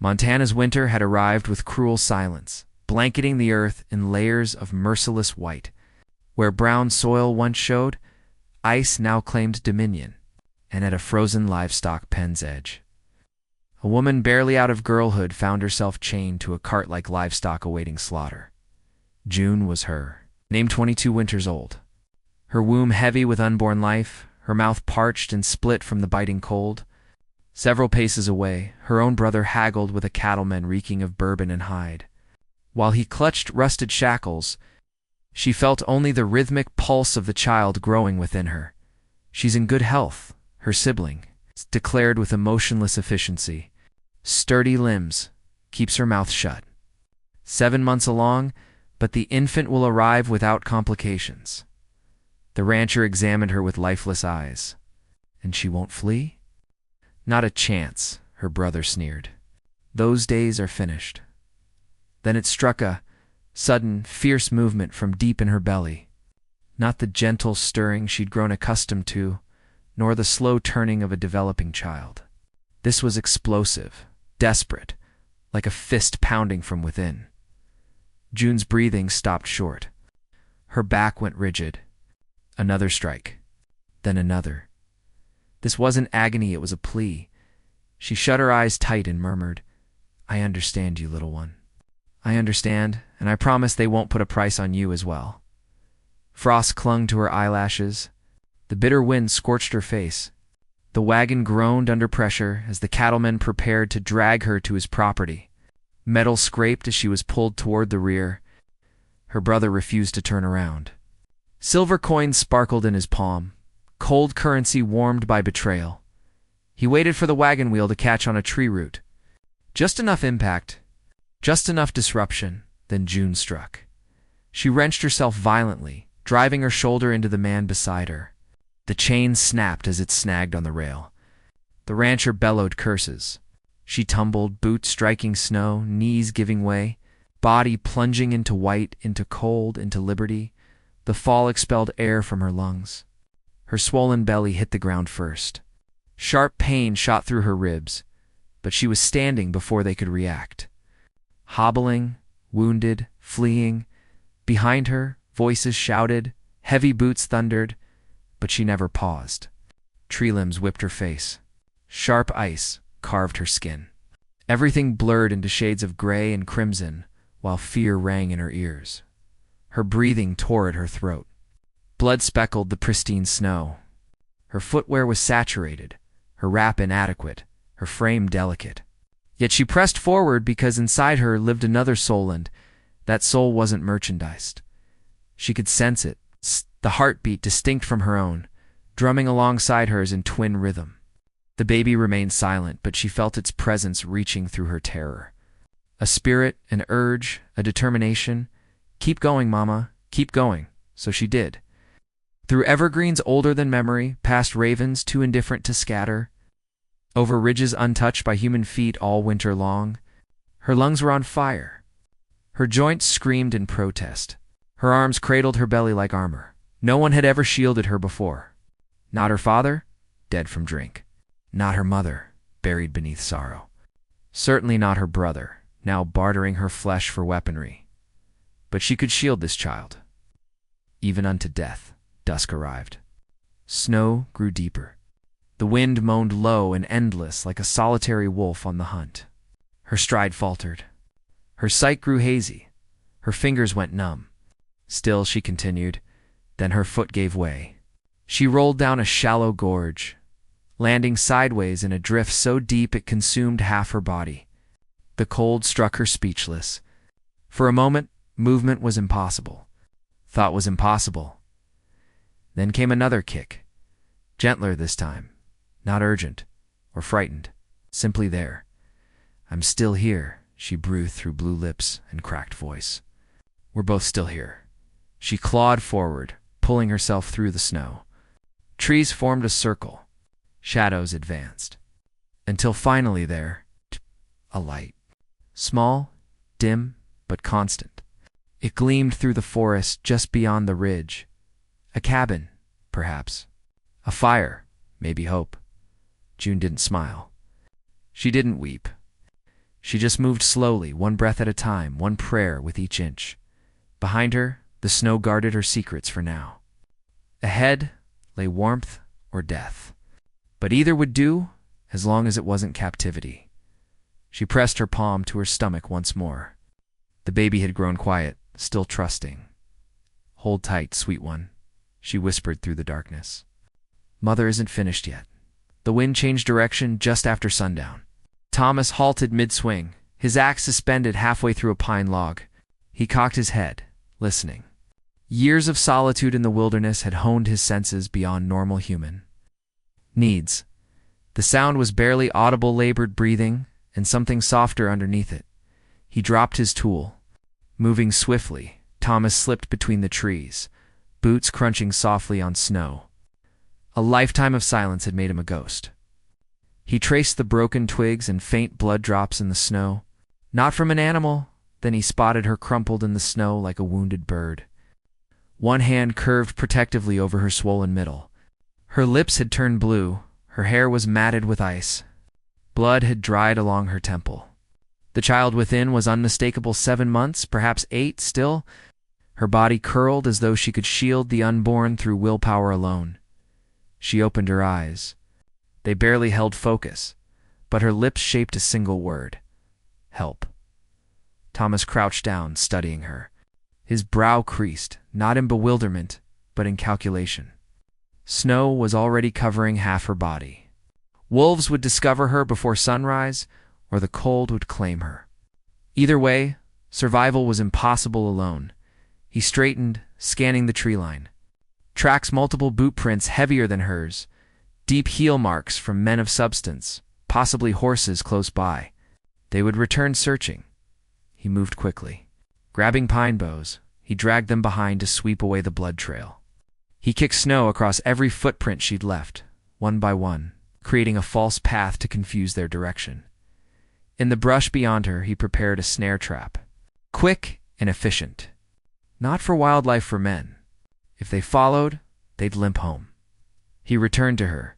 Montana's winter had arrived with cruel silence, blanketing the earth in layers of merciless white. Where brown soil once showed, ice now claimed dominion, and at a frozen livestock pen's edge. A woman barely out of girlhood found herself chained to a cart like livestock awaiting slaughter. June was her, named 22 winters old. Her womb heavy with unborn life, her mouth parched and split from the biting cold. Several paces away, her own brother haggled with a cattleman reeking of bourbon and hide. While he clutched rusted shackles, she felt only the rhythmic pulse of the child growing within her. "She's in good health," her sibling declared with emotionless efficiency. "Sturdy limbs, keeps her mouth shut. 7 months along, but the infant will arrive without complications." The rancher examined her with lifeless eyes. "And she won't flee?" "Not a chance," her brother sneered. "Those days are finished." Then it struck a sudden, fierce movement from deep in her belly. Not the gentle stirring she'd grown accustomed to, nor the slow turning of a developing child. This was explosive, desperate, like a fist pounding from within. June's breathing stopped short. Her back went rigid. Another strike. Then another. This wasn't agony, it was a plea. She shut her eyes tight and murmured, "I understand you, little one. I understand, and I promise they won't put a price on you as well." Frost clung to her eyelashes. The bitter wind scorched her face. The wagon groaned under pressure as the cattleman prepared to drag her to his property. Metal scraped as she was pulled toward the rear. Her brother refused to turn around. Silver coins sparkled in his palm, cold currency warmed by betrayal. He waited for the wagon wheel to catch on a tree root. Just enough impact, just enough disruption, then June struck. She wrenched herself violently, driving her shoulder into the man beside her. The chain snapped as it snagged on the rail. The rancher bellowed curses. She tumbled, boots striking snow, knees giving way, body plunging into white, into cold, into liberty. The fall expelled air from her lungs. Her swollen belly hit the ground first. Sharp pain shot through her ribs, but she was standing before they could react. Hobbling, wounded, fleeing. Behind her, voices shouted, heavy boots thundered, but she never paused. Tree limbs whipped her face. Sharp ice carved her skin. Everything blurred into shades of gray and crimson, while fear rang in her ears. Her breathing tore at her throat. Blood speckled the pristine snow. Her footwear was saturated, her wrap inadequate, her frame delicate. Yet she pressed forward because inside her lived another soul, and that soul wasn't merchandised. She could sense it, the heartbeat distinct from her own, drumming alongside hers in twin rhythm. The baby remained silent, but she felt its presence reaching through her terror. A spirit, an urge, a determination. "Keep going, Mama, keep going." So she did. Through evergreens older than memory, past ravens too indifferent to scatter, over ridges untouched by human feet all winter long. Her lungs were on fire. Her joints screamed in protest. Her arms cradled her belly like armor. No one had ever shielded her before. Not her father, dead from drink. Not her mother, buried beneath sorrow. Certainly not her brother, now bartering her flesh for weaponry. But she could shield this child. Even unto death, dusk arrived. Snow grew deeper. The wind moaned low and endless like a solitary wolf on the hunt. Her stride faltered. Her sight grew hazy. Her fingers went numb. Still she continued. Then her foot gave way. She rolled down a shallow gorge, landing sideways in a drift so deep it consumed half her body. The cold struck her speechless. For a moment, movement was impossible. Thought was impossible. Then came another kick. Gentler this time. Not urgent or frightened. Simply there. "I'm still here," she breathed through blue lips and cracked voice. "We're both still here." She clawed forward, pulling herself through the snow. Trees formed a circle. Shadows advanced. Until finally there, a light. Small, dim, but constant. It gleamed through the forest just beyond the ridge. A cabin, perhaps. A fire, maybe hope. June didn't smile. She didn't weep. She just moved slowly, one breath at a time, one prayer with each inch. Behind her, the snow guarded her secrets for now. Ahead lay warmth or death. But either would do, as long as it wasn't captivity. She pressed her palm to her stomach once more. The baby had grown quiet, still trusting. "Hold tight, sweet one," she whispered through the darkness. "Mother isn't finished yet." The wind changed direction just after sundown. Thomas halted mid-swing, his axe suspended halfway through a pine log. He cocked his head, listening. Years of solitude in the wilderness had honed his senses beyond normal human needs. The sound was barely audible, labored breathing, and something softer underneath it. He dropped his tool. Moving swiftly, Thomas slipped between the trees, boots crunching softly on snow. A lifetime of silence had made him a ghost. He traced the broken twigs and faint blood drops in the snow. Not from an animal, then he spotted her crumpled in the snow like a wounded bird. One hand curved protectively over her swollen middle. Her lips had turned blue, her hair was matted with ice. Blood had dried along her temple. The child within was unmistakable, 7 months, perhaps 8 still. Her body curled as though she could shield the unborn through willpower alone. She opened her eyes. They barely held focus, but her lips shaped a single word: help. Thomas crouched down, studying her. His brow creased, not in bewilderment, but in calculation. Snow was already covering half her body. Wolves would discover her before sunrise, or the cold would claim her. Either way, survival was impossible alone. He straightened, scanning the tree line. Tracks multiple boot prints heavier than hers, deep heel marks from men of substance, possibly horses close by. They would return searching. He moved quickly. Grabbing pine boughs, he dragged them behind to sweep away the blood trail. He kicked snow across every footprint she'd left, one by one, creating a false path to confuse their direction. In the brush beyond her, he prepared a snare trap. Quick and efficient. Not for wildlife, for men. If they followed, they'd limp home. He returned to her.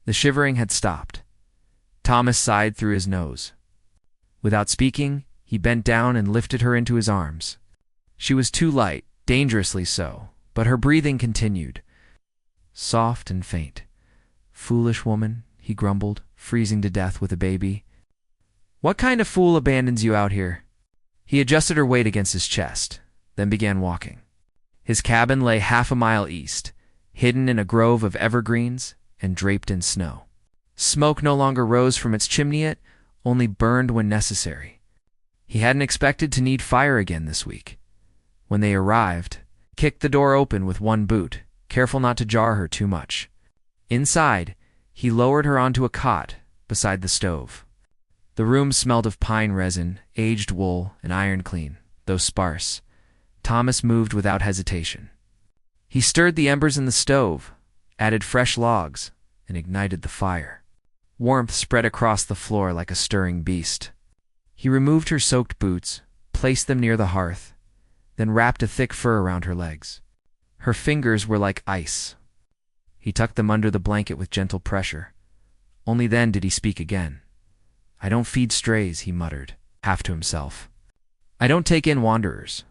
The shivering had stopped. Thomas sighed through his nose. Without speaking, he bent down and lifted her into his arms. She was too light, dangerously so, but her breathing continued. Soft and faint. "Foolish woman," he grumbled, freezing to death with a baby. "What kind of fool abandons you out here?" He adjusted her weight against his chest, then began walking. His cabin lay half a mile east, hidden in a grove of evergreens and draped in snow. Smoke no longer rose from its chimney, it only burned when necessary. He hadn't expected to need fire again this week. When they arrived, kicked the door open with one boot, careful not to jar her too much. Inside, he lowered her onto a cot beside the stove. The room smelled of pine resin, aged wool, and iron clean, though sparse. Thomas moved without hesitation. He stirred the embers in the stove, added fresh logs, and ignited the fire. Warmth spread across the floor like a stirring beast. He removed her soaked boots, placed them near the hearth, then wrapped a thick fur around her legs. Her fingers were like ice. He tucked them under the blanket with gentle pressure. Only then did he speak again. "I don't feed strays," he muttered, half to himself. "I don't take in wanderers.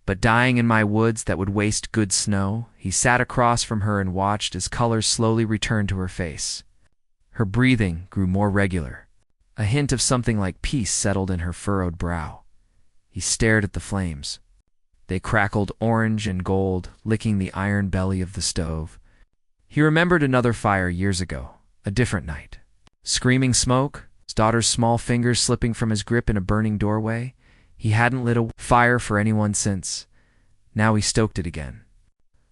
But dying in my woods that would waste good snow," he sat across from her and watched as color slowly returned to her face. Her breathing grew more regular. A hint of something like peace settled in her furrowed brow. He stared at the flames. They crackled orange and gold, licking the iron belly of the stove. He remembered another fire years ago, a different night. Screaming smoke, his daughter's small fingers slipping from his grip in a burning doorway. He hadn't lit a fire for anyone since. Now he stoked it again.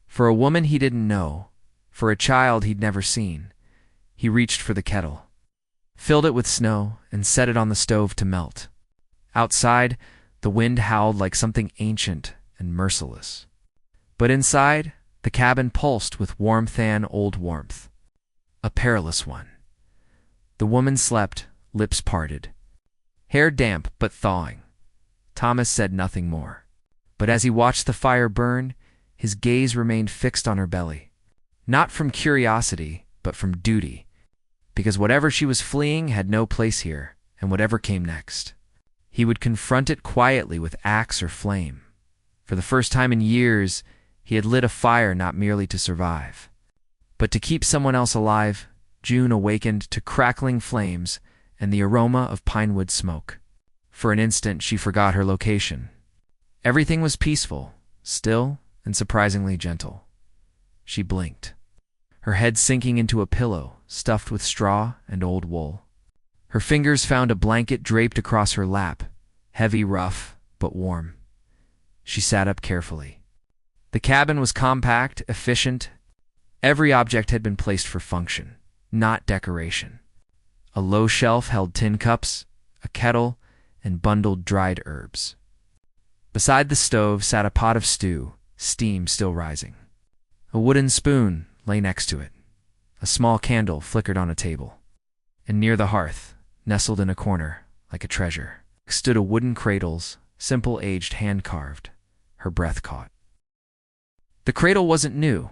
For a woman he didn't know, for a child he'd never seen. He reached for the kettle, filled it with snow, and set it on the stove to melt. Outside, the wind howled like something ancient and merciless. But inside, the cabin pulsed with warmth and old warmth. A perilous one. The woman slept, lips parted. Hair damp but thawing. Thomas said nothing more. But as he watched the fire burn, his gaze remained fixed on her belly. Not from curiosity, but from duty. Because whatever she was fleeing had no place here, and whatever came next He would confront it quietly with axe or flame. For the first time in years, he had lit a fire not merely to survive, but to keep someone else alive. June awakened to crackling flames and the aroma of pinewood smoke. For an instant, she forgot her location. Everything was peaceful, still, and surprisingly gentle. She blinked, her head sinking into a pillow stuffed with straw and old wool. Her fingers found a blanket draped across her lap, heavy, rough, but warm. She sat up carefully. The cabin was compact, efficient. Every object had been placed for function, not decoration. A low shelf held tin cups, a kettle, and bundled dried herbs. Beside the stove sat a pot of stew, steam still rising. A wooden spoon lay next to it. A small candle flickered on a table. And near the hearth, nestled in a corner, like a treasure, stood a wooden cradle's, simple aged hand-carved. Her breath caught. The cradle wasn't new.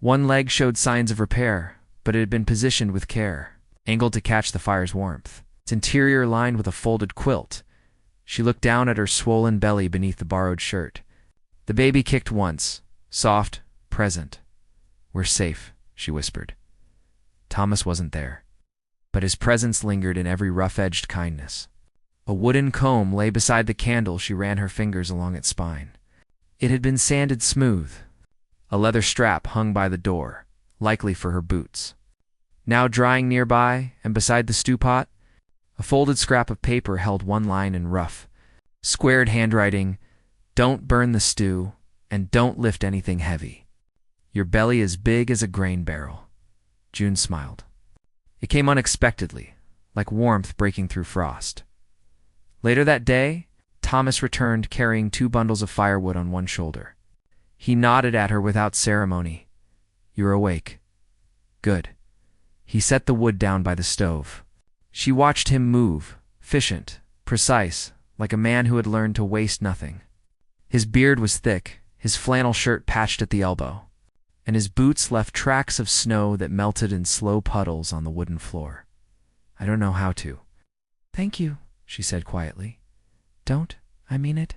One leg showed signs of repair, but it had been positioned with care, angled to catch the fire's warmth. Its interior lined with a folded quilt. She looked down at her swollen belly beneath the borrowed shirt. The baby kicked once, soft, present. "We're safe," she whispered. Thomas wasn't there, but his presence lingered in every rough-edged kindness. A wooden comb lay beside the candle. She ran her fingers along its spine. It had been sanded smooth. A leather strap hung by the door, likely for her boots. Now drying nearby, and beside the stew pot, a folded scrap of paper held one line in rough, squared handwriting: "Don't burn the stew, and don't lift anything heavy. Your belly is big as a grain barrel." June smiled. It came unexpectedly, like warmth breaking through frost. Later that day, Thomas returned carrying 2 bundles of firewood on one shoulder. He nodded at her without ceremony. "You're awake. Good." He set the wood down by the stove. She watched him move, efficient, precise, like a man who had learned to waste nothing. His beard was thick, his flannel shirt patched at the elbow, and his boots left tracks of snow that melted in slow puddles on the wooden floor. "I don't know how to." "Thank you," she said quietly. "Don't, I mean it."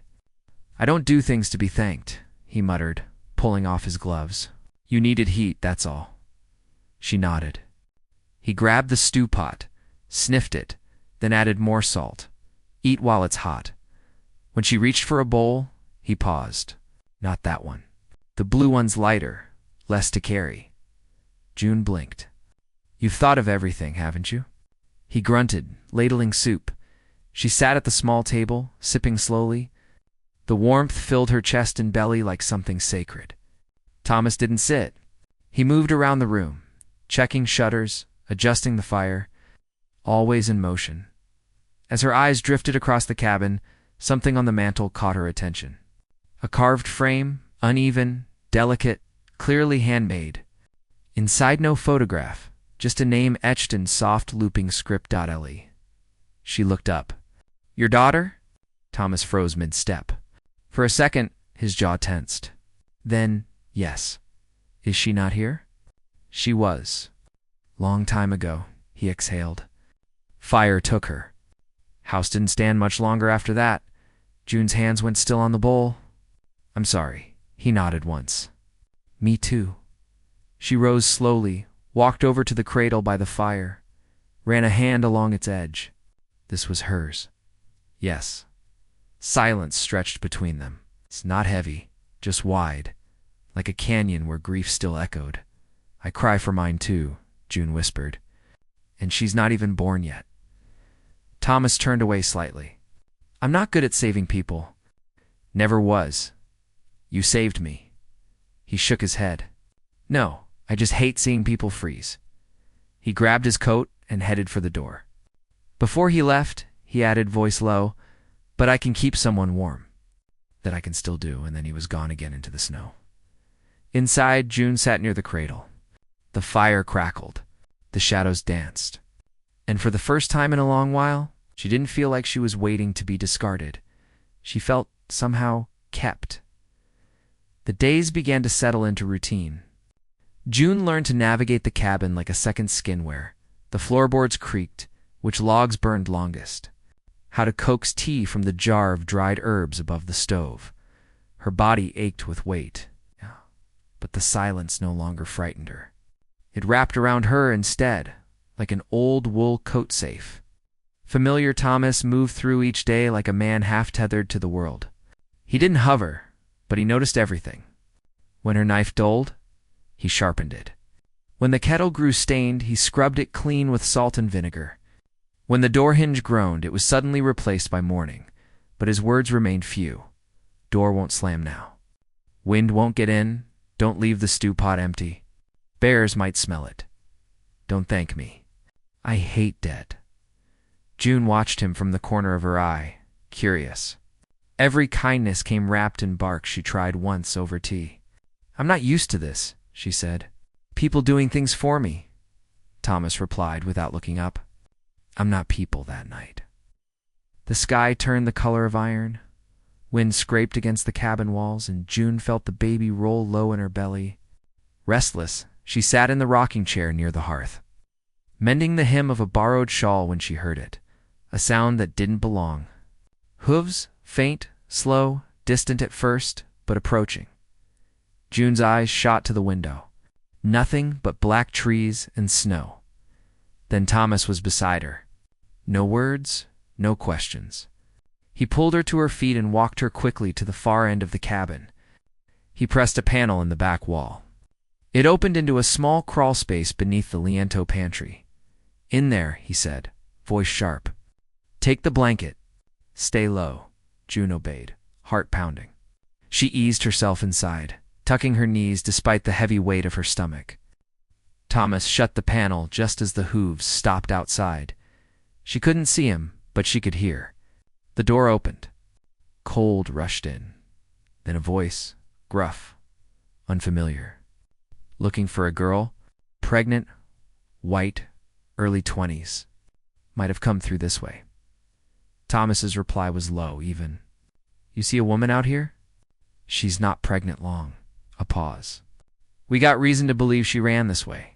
"I don't do things to be thanked," he muttered, pulling off his gloves. "You needed heat, that's all." She nodded. He grabbed the stew pot, sniffed it, then added more salt. "Eat while it's hot." When she reached for a bowl, he paused. "Not that one. The blue one's lighter, less to carry." June blinked. "You've thought of everything, haven't you?" He grunted, ladling soup. She sat at the small table, sipping slowly. The warmth filled her chest and belly like something sacred. Thomas didn't sit. He moved around the room, checking shutters, adjusting the fire, always in motion. As her eyes drifted across the cabin, something on the mantel caught her attention. A carved frame, uneven, delicate, clearly handmade. Inside no photograph, just a name etched in soft looping script. "Le." She looked up. "Your daughter?" Thomas froze mid-step. For a second, his jaw tensed. Then, "Yes." "Is she not here?" "She was. Long time ago," he exhaled. "Fire took her." House didn't stand much longer after that. June's hands went still on the bowl. "I'm sorry." He nodded once. "Me too." She rose slowly, walked over to the cradle by the fire, ran a hand along its edge. This was hers. "Yes." Silence stretched between them. It's not heavy, just wide, like a canyon where grief still echoed. "I cry for mine too," June whispered. "And she's not even born yet." Thomas turned away slightly. "I'm not good at saving people." "Never was. You saved me." He shook his head. "No, I just hate seeing people freeze." He grabbed his coat and headed for the door. Before he left, he added, voice low, "But I can keep someone warm." "That I can still do," and then he was gone again into the snow. Inside, June sat near the cradle. The fire crackled. The shadows danced. And for the first time in a long while, she didn't feel like she was waiting to be discarded. She felt, somehow, kept. The days began to settle into routine. June learned to navigate the cabin like a second skin where the floorboards creaked, which logs burned longest. how to coax tea from the jar of dried herbs above the stove. Her body ached with weight, but the silence no longer frightened her. It wrapped around her instead, like an old wool coat safe. Familiar Thomas moved through each day like a man half-tethered to the world. He didn't hover, but he noticed everything. When her knife dulled, he sharpened it. When the kettle grew stained, he scrubbed it clean with salt and vinegar. When the door hinge groaned, it was suddenly replaced by mourning, but his words remained few. Door won't slam now. Wind won't get in. Don't leave the stew pot empty. Bears might smell it. Don't thank me. I hate dead. June watched him from the corner of her eye, curious. Every kindness came wrapped in bark she tried once over tea. I'm not used to this, she said. People doing things for me, Thomas replied without looking up. I'm not people that night. The sky turned the color of iron. Wind scraped against the cabin walls, and June felt the baby roll low in her belly. Restless, she sat in the rocking chair near the hearth, mending the hem of a borrowed shawl when she heard it, a sound that didn't belong. Hooves, faint, slow, distant at first, but approaching. June's eyes shot to the window. Nothing but black trees and snow. Then Thomas was beside her. No words, no questions. He pulled her to her feet and walked her quickly to the far end of the cabin. He pressed a panel in the back wall. It opened into a small crawl space beneath the Liento pantry. In there, he said, voice sharp. Take the blanket. Stay low. June obeyed, heart pounding. She eased herself inside, tucking her knees despite the heavy weight of her stomach. Thomas shut the panel just as the hooves stopped outside. She couldn't see him, but she could hear. The door opened. Cold rushed in. Then a voice, gruff, unfamiliar. Looking for a girl, pregnant, white, early 20s. Might have come through this way. Thomas's reply was low, even. You see a woman out here? She's not pregnant long. A pause. We got reason to believe she ran this way.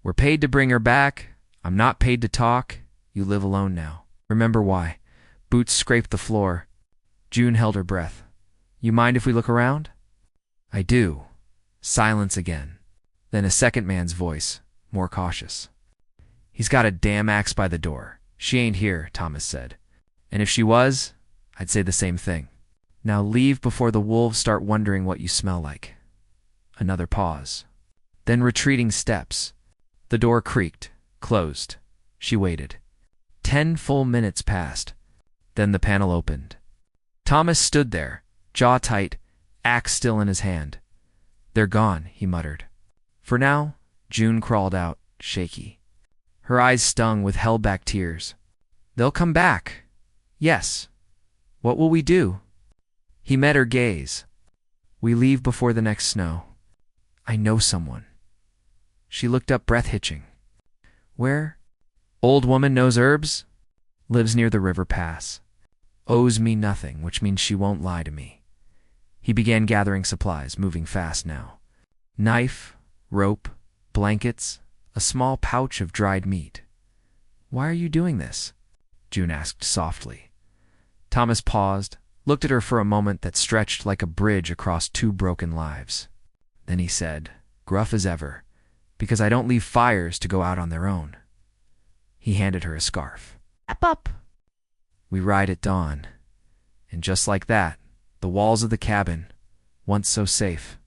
We're paid to bring her back. I'm not paid to talk. You live alone now. Remember why. Boots scraped the floor. June held her breath. You mind if we look around? I do. Silence again. Then a second man's voice, more cautious. He's got a damn axe by the door. She ain't here, Thomas said. And if she was, I'd say the same thing. Now leave before the wolves start wondering what you smell like. Another pause. Then retreating steps. The door creaked, closed. She waited. 10 full minutes passed. Then the panel opened. Thomas stood there, jaw tight, axe still in his hand. They're gone, he muttered. For now, June crawled out, shaky. Her eyes stung with held-back tears. They'll come back. Yes. What will we do? He met her gaze. We leave before the next snow. I know someone. She looked up, breath-hitching. Where? Old woman knows herbs? Lives near the river pass. Owes me nothing, which means she won't lie to me. He began gathering supplies, moving fast now. Knife, rope, blankets, a small pouch of dried meat. Why are you doing this? June asked softly. Thomas paused, looked at her for a moment that stretched like a bridge across 2 broken lives. Then he said, gruff as ever, because I don't leave fires to go out on their own. He handed her a scarf. Wrap up. We ride at dawn. And just like that, the walls of the cabin, once so safe,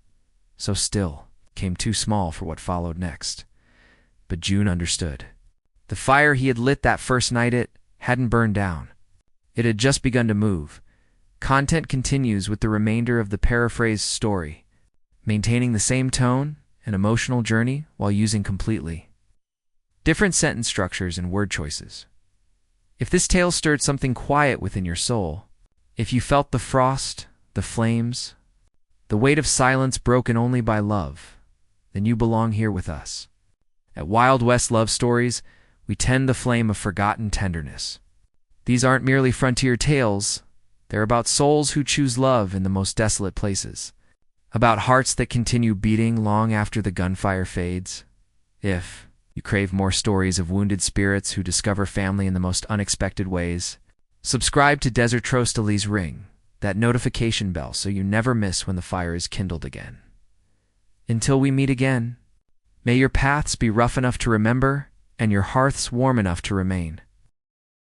so still, came too small for what followed next. But June understood. The fire he had lit that first night hadn't burned down. It had just begun to move. Content continues with the remainder of the paraphrased story, maintaining the same tone and emotional journey while using completely different sentence structures and word choices. If this tale stirred something quiet within your soul, if you felt the frost, the flames, the weight of silence broken only by love, then you belong here with us. At Wild West Love Stories, we tend the flame of forgotten tenderness. These aren't merely frontier tales. They're about souls who choose love in the most desolate places, about hearts that continue beating long after the gunfire fades. If you crave more stories of wounded spirits who discover family in the most unexpected ways, Subscribe to Desert Trostali's Ring, that notification bell, so you never miss when the fire is kindled again. Until we meet again, may your paths be rough enough to remember and your hearths warm enough to remain.